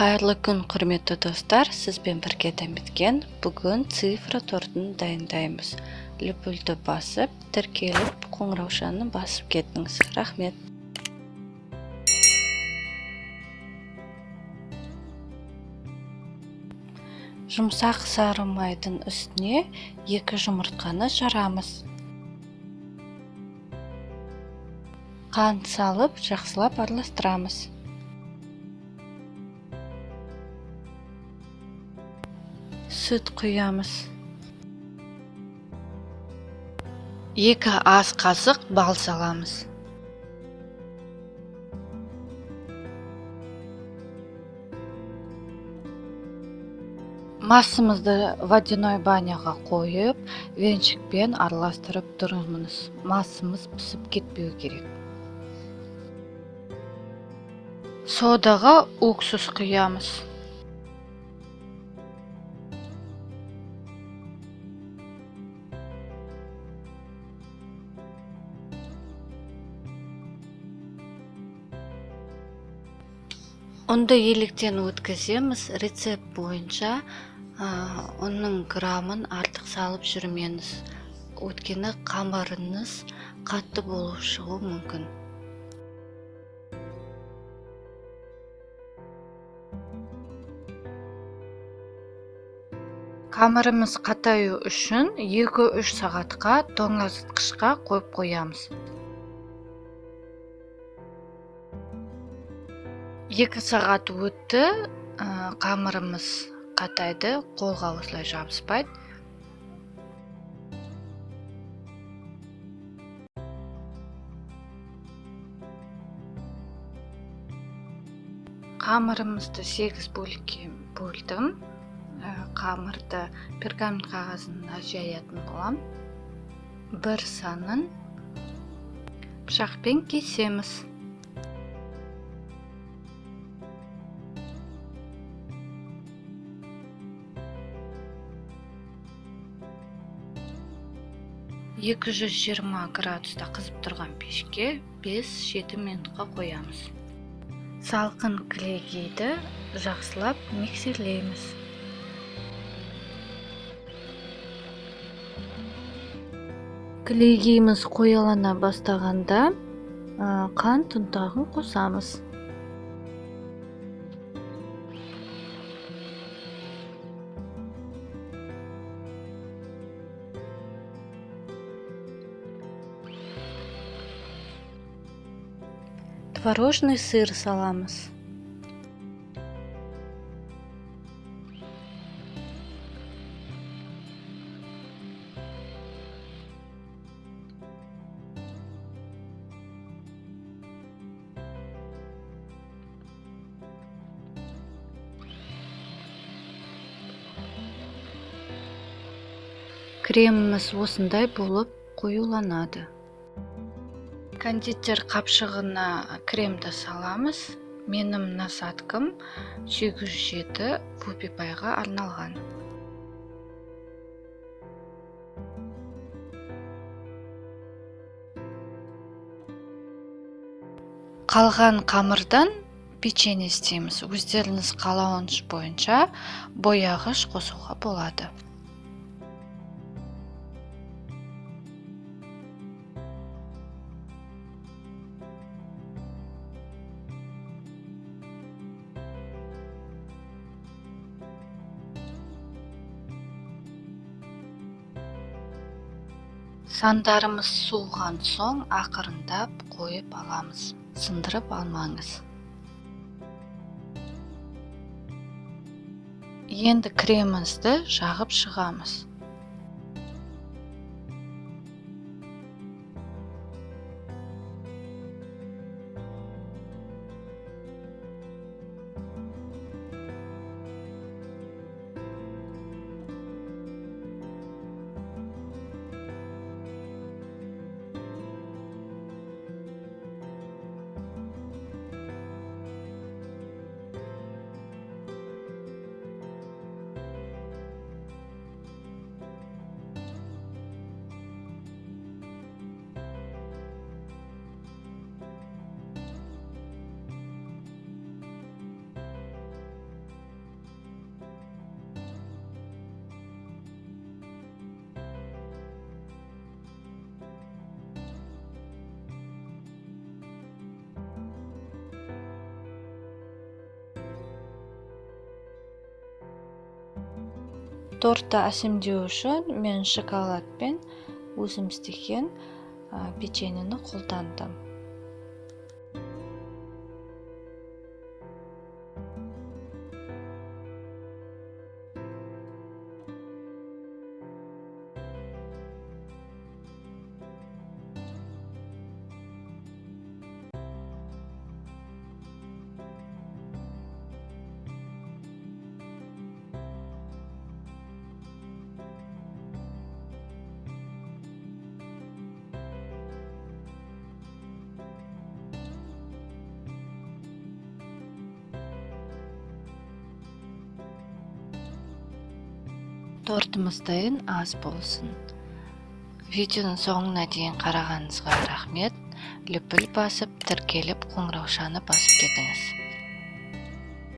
Қайырлы күн, құрметті достар, сізбен бірге дәметкен. Бүгін цифра тортын дайындаймыз. Лүпілді басып, тіркеліп, қоңыраушаны басып кетіңіз. Рахмет. Жұмсақ сары майдың үстіне 2 жұмыртқаны жарамыз. Қант салып, жақсылап араластырамыз. Сүт құямыз. 2 ас қасық бал саламыз. Масымызды водяной баняға қойып, венчикпен араластырып тұрыңыз. Масымыз пісіп кетпеу керек. Содаға уксус құямыз. Ұнды електен өткіземіз. Рецепт бойынша оның грамын артық салып жүрмеңіз. Өйткені қамырыңыз қатты болып шығуы мүмкін. Қамырымыз қатаю үшін 2-3 сағатқа тоңазытқышқа қойып қоямыз. 2 сағат өтті, қамырымыз қатайды, қолға осылай жабыспайды. Қамырымызды 8 бөлікке бөлдім. Қамырды пергамент қағазына жаятын болам. Бір санын пышақпен кесеміз. Екі 220 градуста қызып тұрған пешке 5-7 минутқа қоямыз. Салқын кілегейді жақсылап миксерлейміз. Кілегейіміз қоялана бастағанда қант ұнтағын қосамыз. Творожный сыр саламыз. Креміміз осындай болып қоюланады. Кондитер қапшығына кремді саламыз. Менің насадкам 807 пупипайға арналған. Қалған қамырдан печенье істейміз. Өздеріңіз қалауыңыз бойынша бояғыш қосуға болады. Сандарымыз суыған соң ақырындап қойып аламыз. Сындырып алмаңыз. Енді кремімізді жағып шығамыз. Тортты әсемдеу үшін мен шоколад пен өзім істеген печеньені қолдандым. Тортымыз дайын аз болсын. Видеоның соңына дейін қарағаныңызға рахмет. Лүпіл басып, тіркеліп, қоңыраушаны басып кетіңіз.